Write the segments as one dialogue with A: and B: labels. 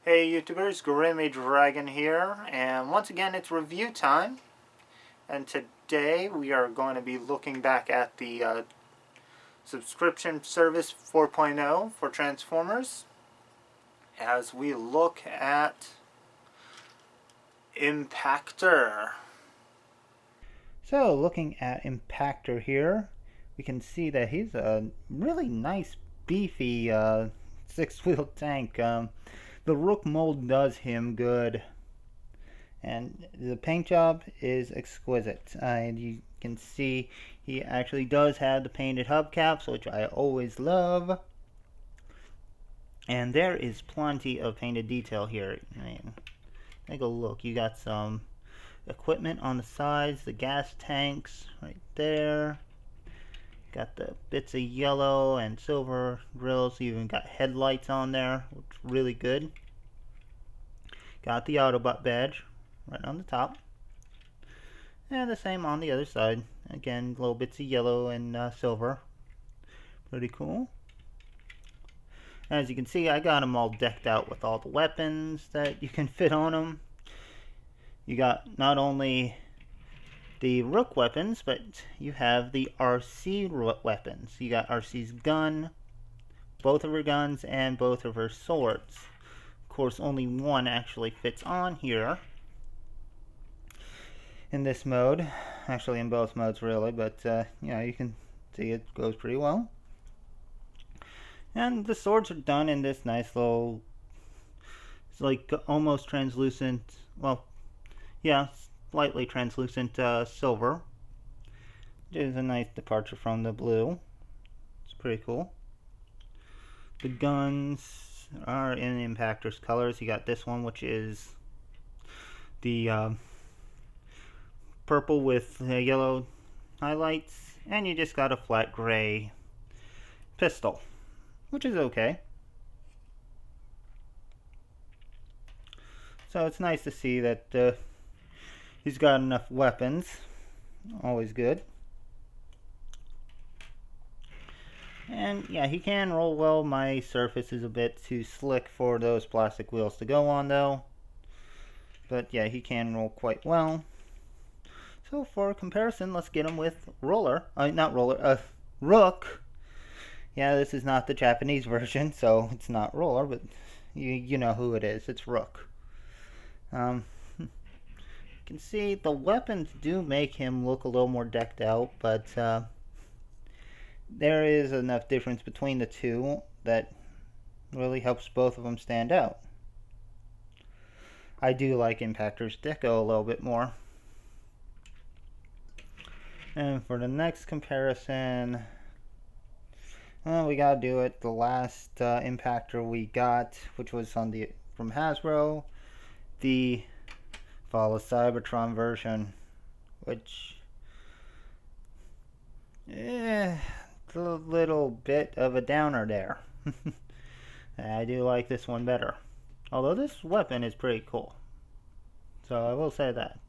A: Hey YouTubers, Grimmy Dragon here, and once again it's review time. And today we are going to be looking back at the subscription service 4.0 for Transformers as we look at Impactor. So looking at Impactor here, we can see that he's a really nice beefy six-wheel tank. The Rook mold does him good, and the paint job is exquisite. And you can see he actually does have the painted hubcaps, which I always love. And there is plenty of painted detail here. Man, take a look. You got some equipment on the sides, the gas tanks right there. Got the bits of yellow and silver grills. You even got headlights on there, which is really good. Got the Autobot badge right on the top. And the same on the other side. Again, little bits of yellow and silver. Pretty cool. As you can see, I got them all decked out with all the weapons that you can fit on them. You got not only the Rook weapons, but you have the RC weapons. You got RC's gun, both of her guns, and both of her swords. Of course, only one actually fits on here in this mode. Actually, in both modes, really, but you can see it goes pretty well. And the swords are done in this nice little, it's like almost translucent, well, yeah, slightly translucent silver. It is a nice departure from the blue. It's pretty cool. The guns are in Impactor's colors. You got this one, which is the purple with yellow highlights, and you just got a flat gray pistol, which is okay. So it's nice to see that he's got enough weapons. Always good. And yeah, he can roll well. My surface is a bit too slick for those plastic wheels to go on though. But yeah, he can roll quite well. So for comparison, let's get him with Rook. Yeah, this is not the Japanese version, so it's not Roller, but you know who it is. It's Rook. You can see the weapons do make him look a little more decked out, but there is enough difference between the two that really helps both of them stand out. I do like Impactor's deco a little bit more. And for the next comparison, well, we gotta do it. The last Impactor we got, which was from Hasbro, the Fall of Cybertron version, which it's a little bit of a downer there. I do like this one better, although this weapon is pretty cool, so I will say that.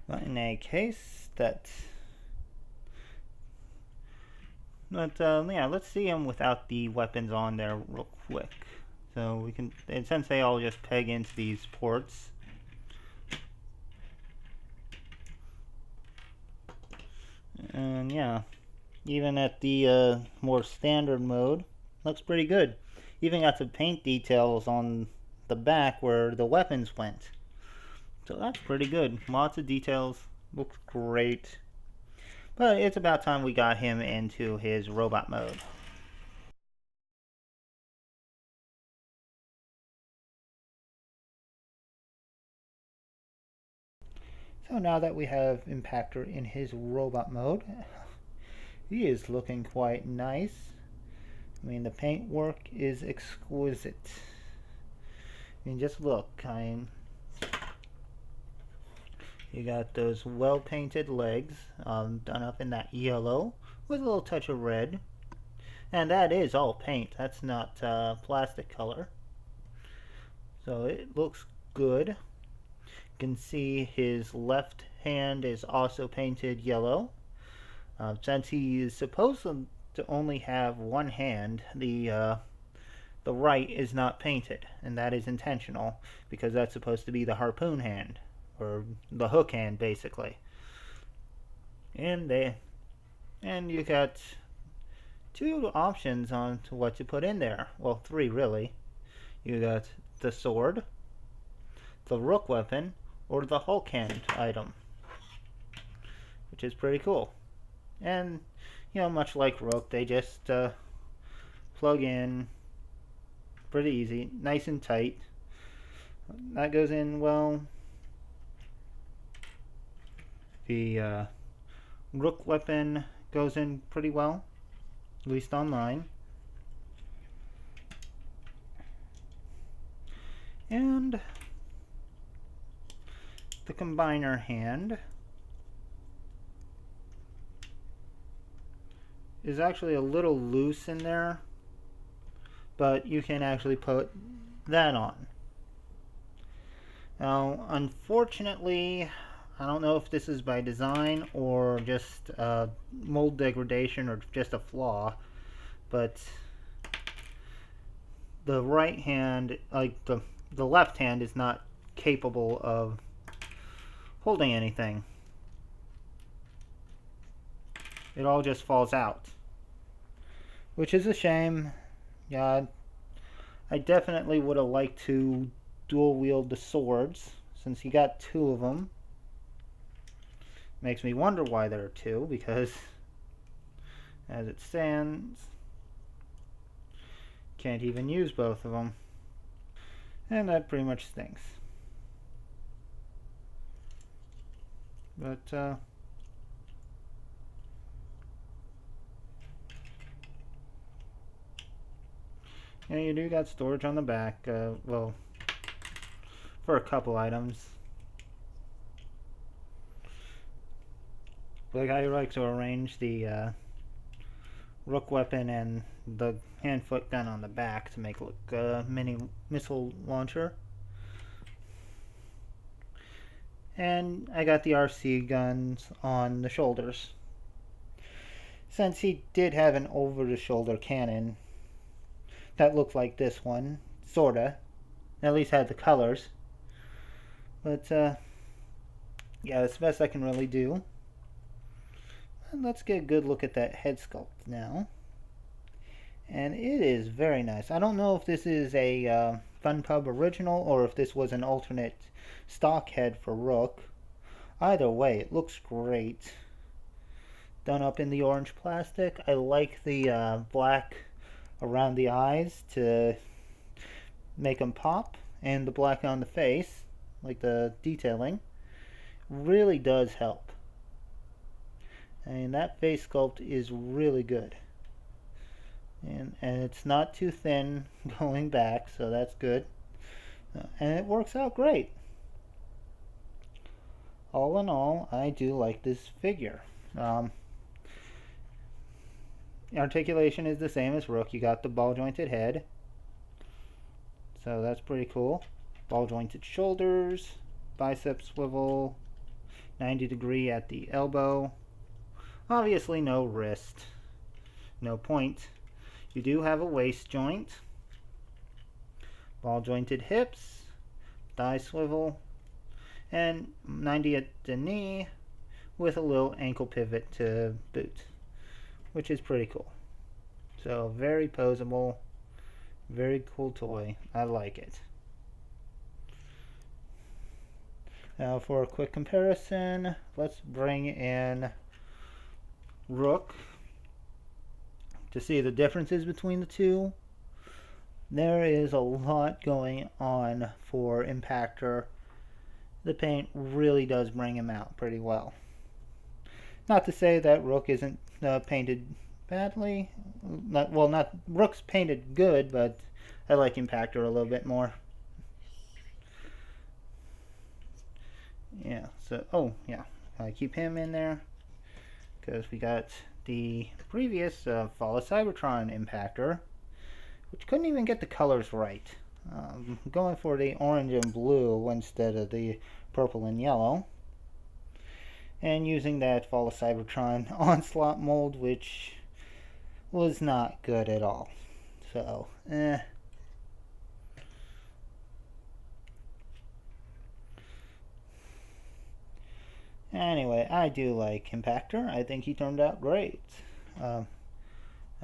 A: But in a case that, yeah, let's see him without the weapons on there real quick. So we can, and since they all just peg into these ports, and yeah, even at the more standard mode, looks pretty good. Even got some paint details on the back where the weapons went. So that's pretty good. Lots of details. Looks great. But it's about time we got him into his robot mode. So now that we have Impactor in his robot mode, he is looking quite nice. I mean, the paint work is exquisite. I mean, just look. You got those well painted legs done up in that yellow with a little touch of red. And that is all paint. That's not plastic color. So it looks good. You can see his left hand is also painted yellow. Since he is supposed to only have one hand, the the right is not painted, and that is intentional because that's supposed to be the harpoon hand, or the hook hand basically. And you got two options on to what to put in there. Well, three really. You got the sword, the rook weapon, or the Hulk hand item, which is pretty cool. And much like rook, they just plug in pretty easy, nice and tight. That goes in well. The rook weapon goes in pretty well, at least on mine. And the combiner hand is actually a little loose in there, but you can actually put that on. Now, unfortunately, I don't know if this is by design or just mold degradation or just a flaw, but the right hand, like the left hand, is not capable of holding anything. It all just falls out, which is a shame. Yeah, I definitely would have liked to dual wield the swords, since you got two of them. Makes me wonder why there are two, because as it stands, can't even use both of them. And that pretty much stinks. But, yeah, you do got storage on the back, well, for a couple items. Like, I like to arrange the rook weapon and the hand-foot gun on the back to make it look a mini missile launcher. And I got the RC guns on the shoulders. Since he did have an over-the-shoulder cannon that looked like this one, sorta. At least had the colors. But, yeah, that's the best I can really do. And let's get a good look at that head sculpt now. And it is very nice. I don't know if this is a Funpub original or if this was an alternate stock head for Rook. Either way, it looks great. Done up in the orange plastic. I like the black around the eyes to make them pop, and the black on the face, like the detailing, really does help. And that face sculpt is really good. And it's not too thin going back, so that's good. And it works out great. All in all, I do like this figure. Articulation is the same as Rook. You got the ball jointed head, so that's pretty cool. Ball jointed shoulders, bicep swivel, 90-degree at the elbow. Obviously no wrist, no point. You do have a waist joint, ball jointed hips, thigh swivel, and 90 at the knee with a little ankle pivot to boot, which is pretty cool. So very posable, very cool toy. I like it. Now for a quick comparison, let's bring in Rook to see the differences between the two. There is a lot going on for Impactor. The paint really does bring him out pretty well. Not to say that Rook isn't painted badly. Rook's painted good, but I like Impactor a little bit more. Yeah, so, oh, yeah, I keep him in there because we got the previous Fall of Cybertron Impactor, which couldn't even get the colors right. Going for the orange and blue instead of the purple and yellow. And using that Fall of Cybertron Onslaught mold, which was not good at all. So, Anyway, I do like Impactor. I think he turned out great. I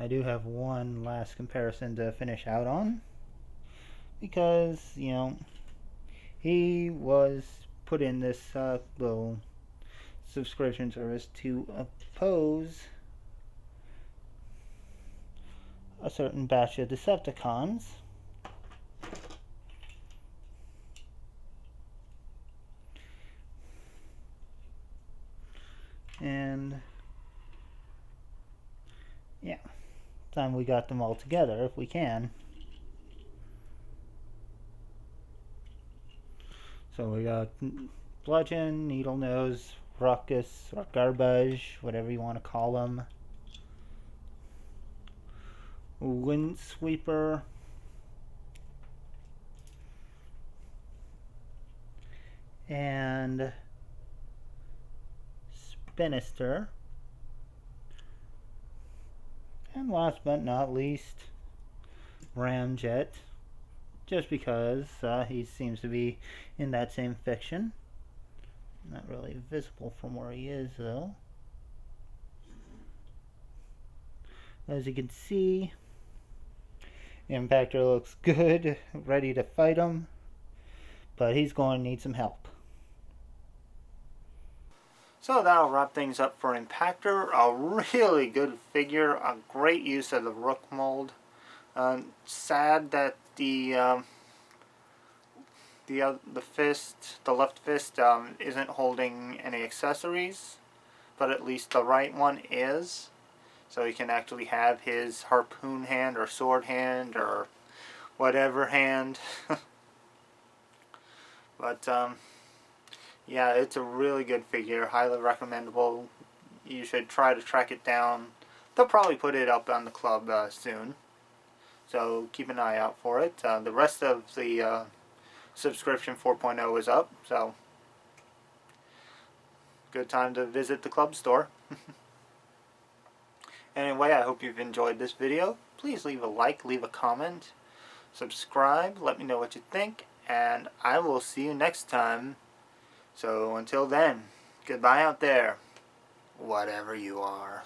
A: do have one last comparison to finish out on, because, you know, he was put in this little subscription service to oppose a certain batch of Decepticons. And yeah, time we got them all together if we can. So we got Bludgeon, Needle Nose, Ruckus, or Garbage, whatever you want to call them. Windsweeper. And Spinister. And last but not least, Ramjet. Just because he seems to be in that same fiction. Not really visible from where he is, though. As you can see, Impactor looks good, ready to fight him, but he's going to need some help. So that'll wrap things up for Impactor. A really good figure, a great use of the Rook mold. Sad that the left fist isn't holding any accessories, but at least the right one is. So he can actually have his harpoon hand or sword hand or whatever hand. But yeah, it's a really good figure, highly recommendable. You should try to track it down. They'll probably put it up on the club soon, so keep an eye out for it. The rest of the subscription 4.0 is up, so good time to visit the club store. Anyway, I hope you've enjoyed this video. Please leave a like, leave a comment, subscribe, let me know what you think, and I will see you next time. So until then, goodbye out there, whatever you are.